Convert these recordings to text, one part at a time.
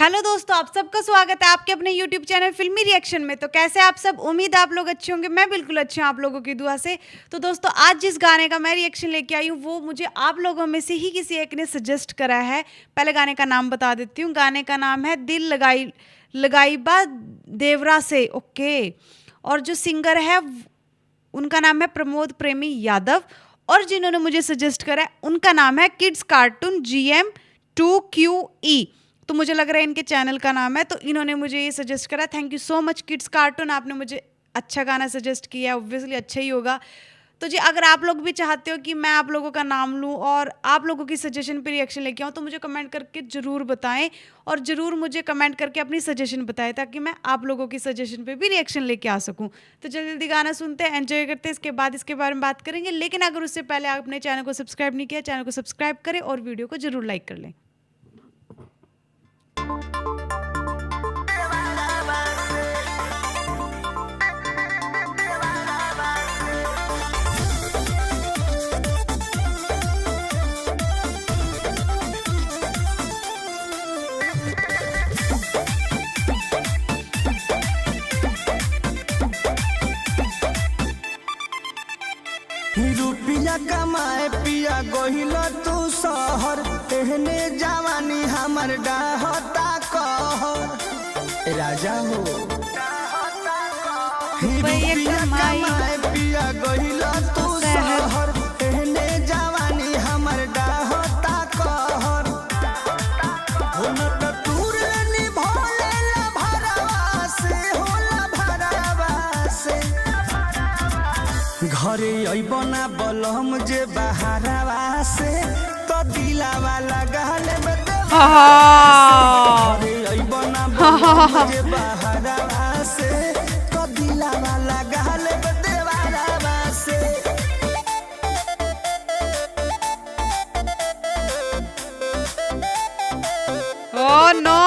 Hello दोस्तों, आप सबका स्वागत है आपके अपने यूट्यूब चैनल फिल्मी रिएक्शन में। तो कैसे आप सब? उम्मीद है आप लोग अच्छे होंगे। मैं बिल्कुल अच्छी हूँ आप लोगों की दुआ से। तो दोस्तों, आज जिस गाने का मैं रिएक्शन लेके आई हूँ वो मुझे आप लोगों में से ही किसी एक ने सजेस्ट करा है। पहले गाने का नाम बता देती हूँ। गाने का नाम है दिल लगाईबा देवरा से। ओके। और जो सिंगर है उनका नाम है प्रमोद प्रेमी यादव। और जिन्होंने मुझे सजेस्ट करा है उनका नाम है किड्स कार्टून GM2QE। तो मुझे लग रहा है इनके चैनल का नाम है। तो इन्होंने मुझे ये सजेस्ट करा। Thank you so much kids cartoon, आपने मुझे अच्छा गाना सजेस्ट किया है। ऑब्वियसली अच्छा ही होगा। तो जी, अगर आप लोग भी चाहते हो कि मैं आप लोगों का नाम लूँ और आप लोगों की सजेशन पे रिएक्शन लेके आऊँ तो मुझे कमेंट करके ज़रूर बताएं। और ज़रूर मुझे कमेंट करके अपनी सजेशन बताएं ताकि मैं आप लोगों की सजेशन पे भी रिएक्शन लेके आ सकूँ। तो जल्दी जल्दी गाना सुनते हैं, एंजॉय करते हैं, इसके बाद इसके बारे में बात करेंगे। लेकिन अगर उससे पहले आप अपने चैनल को सब्सक्राइब नहीं किया, चैनल को सब्सक्राइब करें और वीडियो को ज़रूर लाइक कर लें। रुपया कमाए पिया गोहिल तू शहर, एहने जवानी हमर डाहता कहर। राजा हो रुपया कमाए पिया गोहिल तू शहर, एहने जवानी हमर डाहता कहर। होला त टूर निभोले ला भरवा से, होला भरवा से। घरे अइबना बलम जे बहारवा से, तो दिलावा लगाले में घरे अइबना बलम जे बहारवा से, तो दिलावा लगाले में देवारवा से। ओह नो,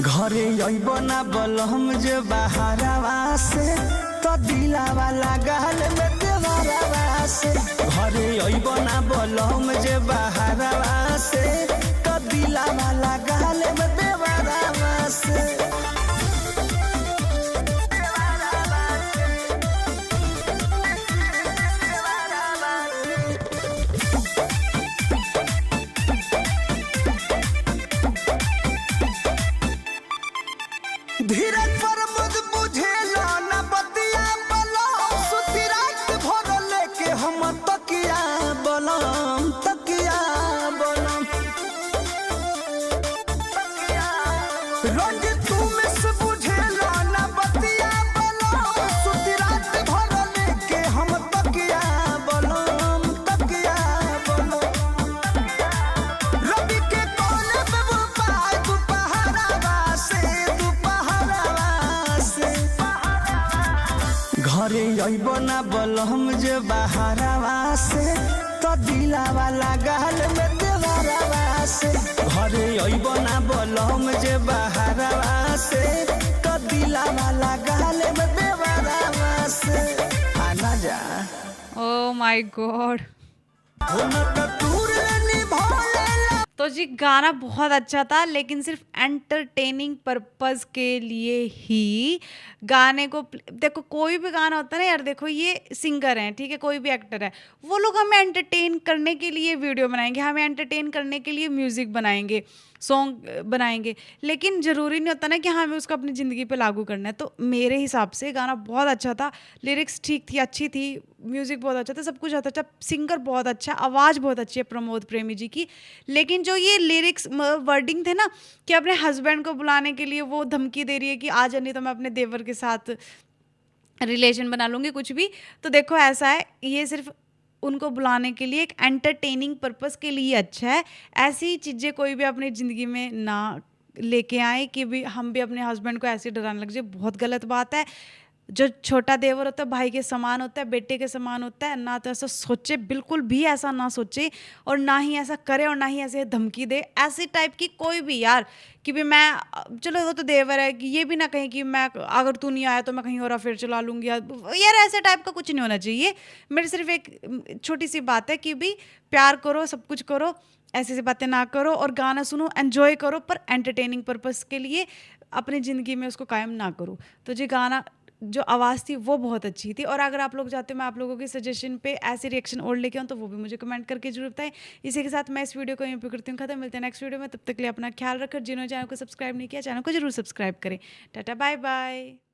घरे अइबना बलम जे बहारवा से, तो दिलावा लगाल में देवरवा से। घरे अइबना बलम जे बहारवा से, तो दिलावा लगाल में देवरवा से। धीरज पर मुझ बुझेला न बतिया बलम, सुती रात भर लेके हम तकिया बलम, तकिया बलम। रोज तू मिस बुझेला न बतिया बलम, सुती रात भर लेके हम तकिया बलम, तकिया बलम। रवि के कोने पे वो पाए दुपहरवा से, घरे अइबना बलम जे बहारवा से, तो दिलावा लगाल में देवरवा से। घरे अइबना बलम जे बहारवा से, तो दिलावा लगाल में देवरवा से। आना जा। Oh my God. होला त टूर निभोले ला। तो जी, गाना बहुत अच्छा था लेकिन सिर्फ एंटरटेनिंग पर्पस के लिए ही गाने को देखो। कोई भी गाना होता है ना यार, देखो ये सिंगर हैं, ठीक है, कोई भी एक्टर है, वो लोग हमें एंटरटेन करने के लिए वीडियो बनाएंगे, हमें एंटरटेन करने के लिए म्यूज़िक बनाएंगे, सॉन्ग बनाएंगे। लेकिन ज़रूरी नहीं होता ना कि हमें उसको अपनी ज़िंदगी पे लागू करना है। तो मेरे हिसाब से गाना बहुत अच्छा था, लिरिक्स ठीक थी, अच्छी थी, म्यूज़िक बहुत अच्छा था, सब कुछ अच्छा था, सिंगर बहुत अच्छा, आवाज़ बहुत अच्छी है प्रमोद प्रेमी जी की। लेकिन जो ये लिरिक्स वर्डिंग थे ना कि अपने हस्बैंड को बुलाने के लिए वो धमकी दे रही है कि आ जा नहीं तो मैं अपने देवर के साथ रिलेशन बना लूँगी कुछ भी। तो देखो ऐसा है, ये सिर्फ़ उनको बुलाने के लिए एक एंटरटेनिंग पर्पस के लिए अच्छा है। ऐसी चीज़ें कोई भी अपनी ज़िंदगी में ना लेके आएँ कि भी हम भी अपने हस्बैंड को ऐसे डराने लग जाए, बहुत गलत बात है। जो छोटा देवर होता है भाई के समान होता है, बेटे के समान होता है, ना तो ऐसा सोचे, बिल्कुल भी ऐसा ना सोचे और ना ही ऐसा करे और ना ही ऐसे धमकी दे ऐसी टाइप की कोई भी यार, कि भी मैं चलो वो तो देवर है, कि ये भी ना कहें कि मैं अगर तू नहीं आया तो मैं कहीं और अफेयर चला लूंगी यार ऐसे टाइप का कुछ नहीं होना चाहिए। मेरी सिर्फ एक छोटी सी बात है कि भी प्यार करो, सब कुछ करो, ऐसी ऐसी बातें ना करो और गाना सुनो, एंजॉय करो, पर एंटरटेनिंग पर्पस के लिए अपनी ज़िंदगी में उसको कायम ना करो। तो जी गाना जो आवाज़ थी वो बहुत अच्छी थी। और अगर आप लोग चाहते हो मैं आप लोगों के सजेशन पे ऐसे रिएक्शन और लेके आऊँ तो वो भी मुझे कमेंट करके जरूर बताएं। इसी के साथ मैं इस वीडियो को यहीं पे करती हूँ खत्म। मिलते हैं नेक्स्ट वीडियो में, तब तक के लिए अपना ख्याल रखें। जिन्होंने चैनल को सब्सक्राइब नहीं किया चैनल को जरूर सब्सक्राइब करें। Tata bye by.